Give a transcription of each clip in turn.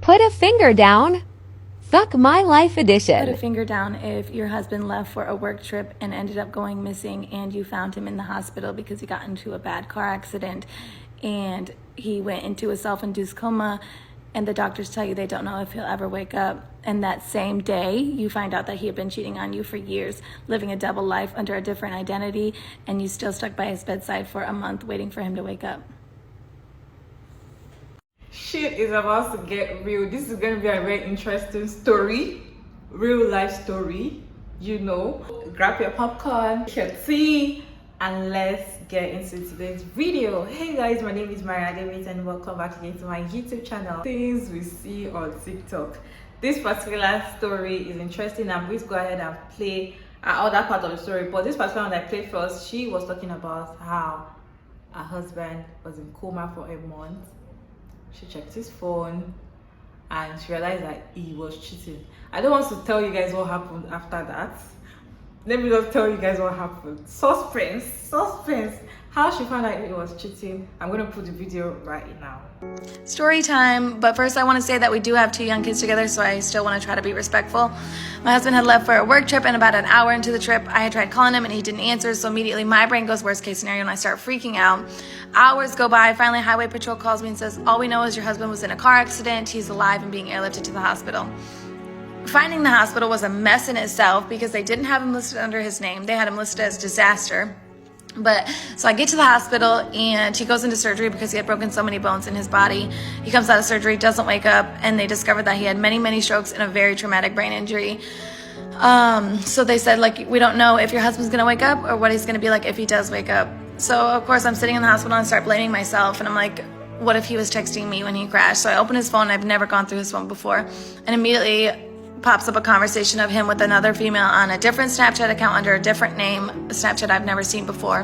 Put a finger down. Fuck my life edition. Put a finger down if your husband left for a work trip and ended up going missing and you found him in the hospital because he got into a bad car accident and he went into a self-induced coma and the doctors tell you they don't know if he'll ever wake up. And that same day, you find out that he had been cheating on you for years, living a double life under a different identity, and you still stuck by his bedside for a month waiting for him to wake up. Shit is about to get real. This is going to be a very interesting story, real life story. You know, grab your popcorn, your tea, and let's get into today's video. Hey guys, my name is Maria David and welcome back again to my YouTube channel. Things we see on TikTok. This particular story is interesting. I'm going to go ahead and play other part of the story, but this particular one I played first, she was talking about how her husband was in coma for a month. She checked his phone and she realized that he was cheating. I don't want to tell you guys what happened after that. Let me just tell you guys what happened. Suspense. How she found out he was cheating. I'm going to put the video right now. Story time, but first I want to say that we do have 2 young kids together, so I still want to try to be respectful. My husband had left for a work trip, and about an hour into the trip, I had tried calling him and he didn't answer, so immediately my brain goes worst case scenario and I start freaking out. Hours go by, finally Highway Patrol calls me and says, all we know is your husband was in a car accident, he's alive and being airlifted to the hospital. Finding the hospital was a mess in itself because they didn't have him listed under his name. They had him listed as disaster. But so I get to the hospital and he goes into surgery because he had broken so many bones in his body. He comes out of surgery, doesn't wake up, and they discovered that he had many strokes and a very traumatic brain injury. So they said, like, we don't know if your husband's gonna wake up or what he's gonna be like if he does wake up. So of course I'm sitting in the hospital and start blaming myself, and I'm like, what if he was texting me when he crashed? So I open his phone. I've never gone through his phone before, and immediately pops up a conversation of him with another female on a different Snapchat account under a different name, a Snapchat I've never seen before.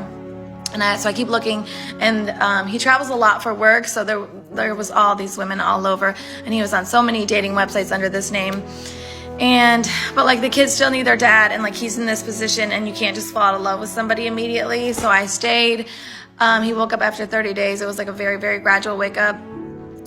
And so I keep looking, and he travels a lot for work, so there was all these women all over, and he was on so many dating websites under this name. But like the kids still need their dad, and like he's in this position, and you can't just fall out of love with somebody immediately. So I stayed. He woke up after 30 days. It was like a very gradual wake up.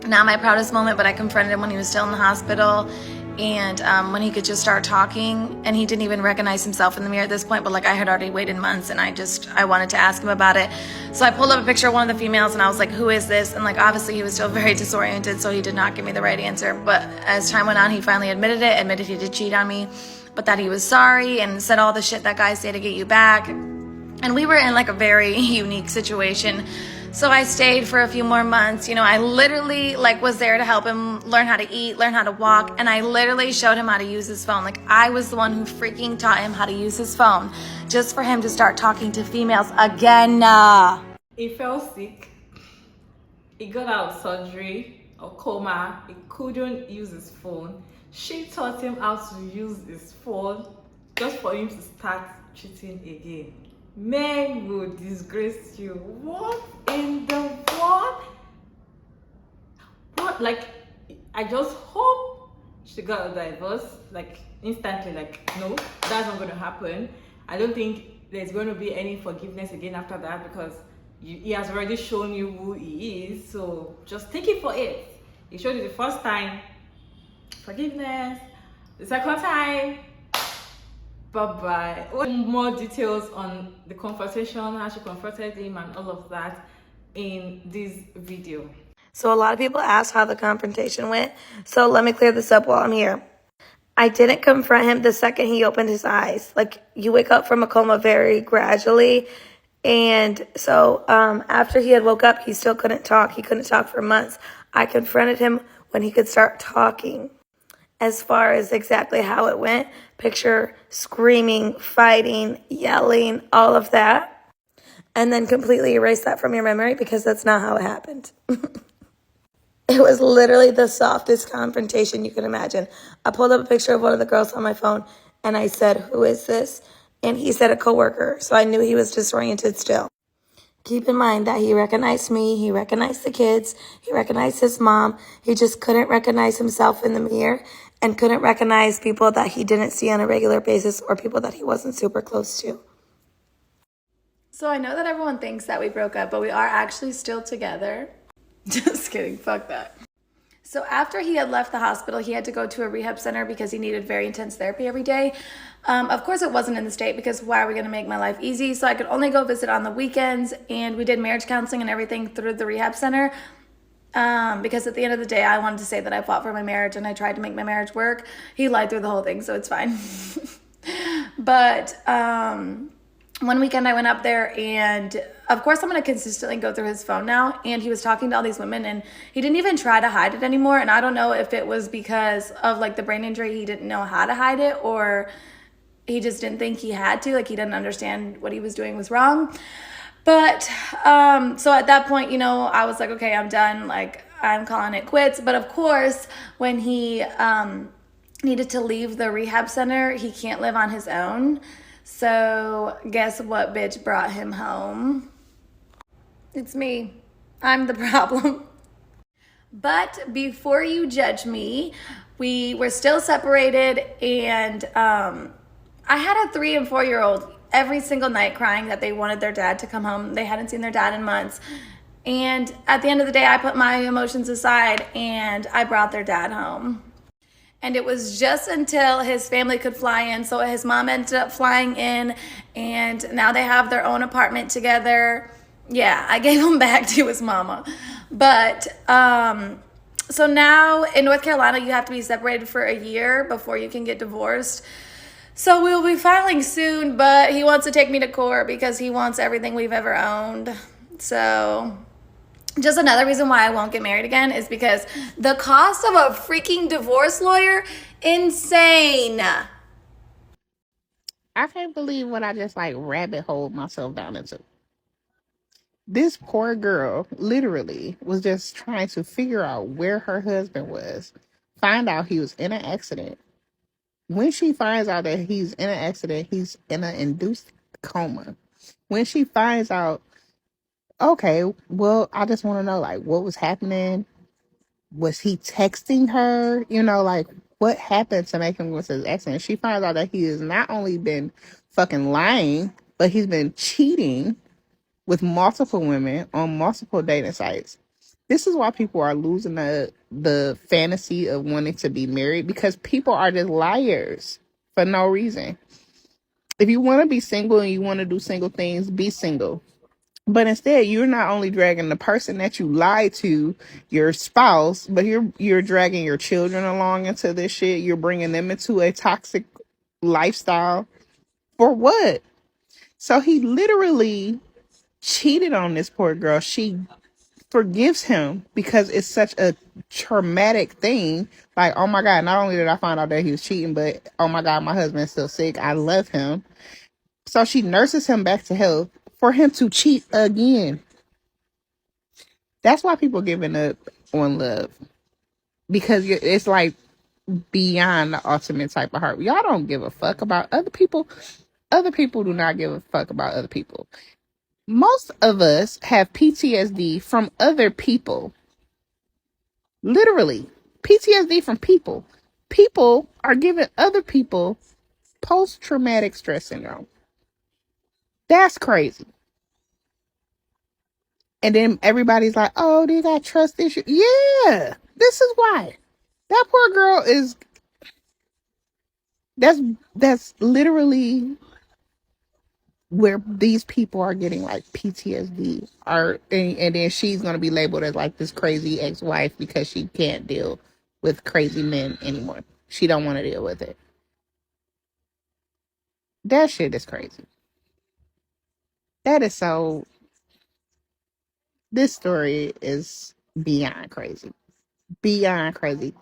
Not my proudest moment, but I confronted him when he was still in the hospital. And when he could just start talking, and he didn't even recognize himself in the mirror at this point, but like I had already waited months, and I wanted to ask him about it. So I pulled up a picture of one of the females and I was like, who is this? And like obviously he was still very disoriented, so he did not give me the right answer. But as time went on, he finally admitted he did cheat on me, but that he was sorry and said all the shit that guys say to get you back. And we were in like a very unique situation. So I stayed for a few more months. You know, I literally like was there to help him learn how to eat, learn how to walk, and I literally showed him how to use his phone. Like I was the one who freaking taught him how to use his phone just for him to start talking to females again. He fell sick. He got out of surgery or coma. He couldn't use his phone. She taught him how to use his phone just for him to start cheating again. Men will disgrace you. What in the world? What? Like, I just hope she got a divorce, like instantly. Like, no, that's not going to happen. I don't think there's going to be any forgiveness again after that, because he has already shown you who he is. So just take it for it. He showed you the first time, forgiveness. The second time, bye-bye. More details on the conversation, how she confronted him and all of that in this video. So a lot of people ask how the confrontation went. So let me clear this up while I'm here. I didn't confront him the second he opened his eyes. Like, you wake up from a coma very gradually. And so after he had woke up, he still couldn't talk. He couldn't talk for months. I confronted him when he could start talking. As far as exactly how it went, picture screaming, fighting, yelling, all of that. And then completely erase that from your memory, because that's not how it happened. It was literally the softest confrontation you can imagine. I pulled up a picture of one of the girls on my phone and I said, who is this? And he said a coworker. So I knew he was disoriented still. Keep in mind that he recognized me, he recognized the kids, he recognized his mom. He just couldn't recognize himself in the mirror and couldn't recognize people that he didn't see on a regular basis or people that he wasn't super close to. So I know that everyone thinks that we broke up, but we are actually still together. Just kidding, fuck that. So after he had left the hospital, he had to go to a rehab center because he needed very intense therapy every day. Of course, it wasn't in the state because why are we going to make my life easy? So I could only go visit on the weekends, and we did marriage counseling and everything through the rehab center. Because at the end of the day, I wanted to say that I fought for my marriage and I tried to make my marriage work. He lied through the whole thing, so it's fine. But one weekend I went up there, and of course I'm going to consistently go through his phone now, and he was talking to all these women, and he didn't even try to hide it anymore. And I don't know if it was because of like the brain injury, he didn't know how to hide it, or he just didn't think he had to, like he didn't understand what he was doing was wrong. But so at that point, I was like, okay, I'm done, like I'm calling it quits. But of course, when he needed to leave the rehab center, he can't live on his own. So guess what bitch brought him home? It's me. I'm the problem. But before you judge me, we were still separated, and I had a 3 and 4 year old every single night crying that they wanted their dad to come home. They hadn't seen their dad in months. And at the end of the day, I put my emotions aside and I brought their dad home. And it was just until his family could fly in. So his mom ended up flying in, and now they have their own apartment together. Yeah, I gave him back to his mama. But so now in North Carolina, you have to be separated for a year before you can get divorced. So we'll be filing soon, but he wants to take me to court because he wants everything we've ever owned. So just another reason why I won't get married again is because the cost of a freaking divorce lawyer, insane. I can't believe what I just like rabbit holed myself down into. This poor girl literally was just trying to figure out where her husband was, find out he was in an accident. When she finds out that he's in an accident, he's in an induced coma. When she finds out, okay, well, I just want to know, like, what was happening? Was he texting her? Like, what happened to make him go to this accident? She finds out that he has not only been fucking lying, but he's been cheating with multiple women on multiple dating sites. This is why people are losing the fantasy of wanting to be married, because people are just liars for no reason. If you want to be single and you want to do single things, be single. But instead, you're not only dragging the person that you lied to, your spouse, but you're dragging your children along into this shit. You're bringing them into a toxic lifestyle. For what? So he literally cheated on this poor girl. She forgives him because it's such a traumatic thing. Like, oh my God, not only did I find out that he was cheating, but oh my God, my husband's still sick. I love him. So she nurses him back to health for him to cheat again. That's why people giving up on love, because it's like beyond the ultimate type of heart. Y'all don't give a fuck about other people. Other people do not give a fuck about other people. Most of us have PTSD from other people. Literally, PTSD from people. People are giving other people post-traumatic stress syndrome. That's crazy. And then everybody's like, oh, they got trust issues. Yeah, this is why. That poor girl is, that's literally where these people are getting like PTSD, and then she's going to be labeled as like this crazy ex-wife because she can't deal with crazy men anymore. She don't want to deal with it. That shit is crazy. That is so, this story is beyond crazy. Beyond crazy.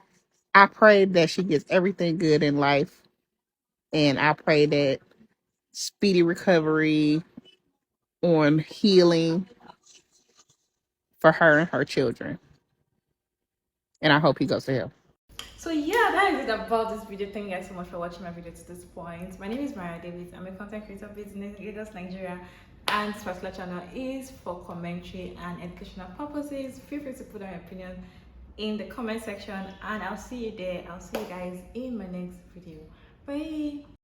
I pray that she gets everything good in life, and I pray that speedy recovery on healing for her and her children. And I hope he goes to hell. So yeah, that is it about this video. Thank you guys so much for watching my video to this point. My name is Maria Davis. I'm a content creator based in Lagos, Nigeria, and this particular channel is for commentary and educational purposes. Feel free to put down your opinion in the comment section, and I'll see you there. I'll see you guys in my next video. Bye.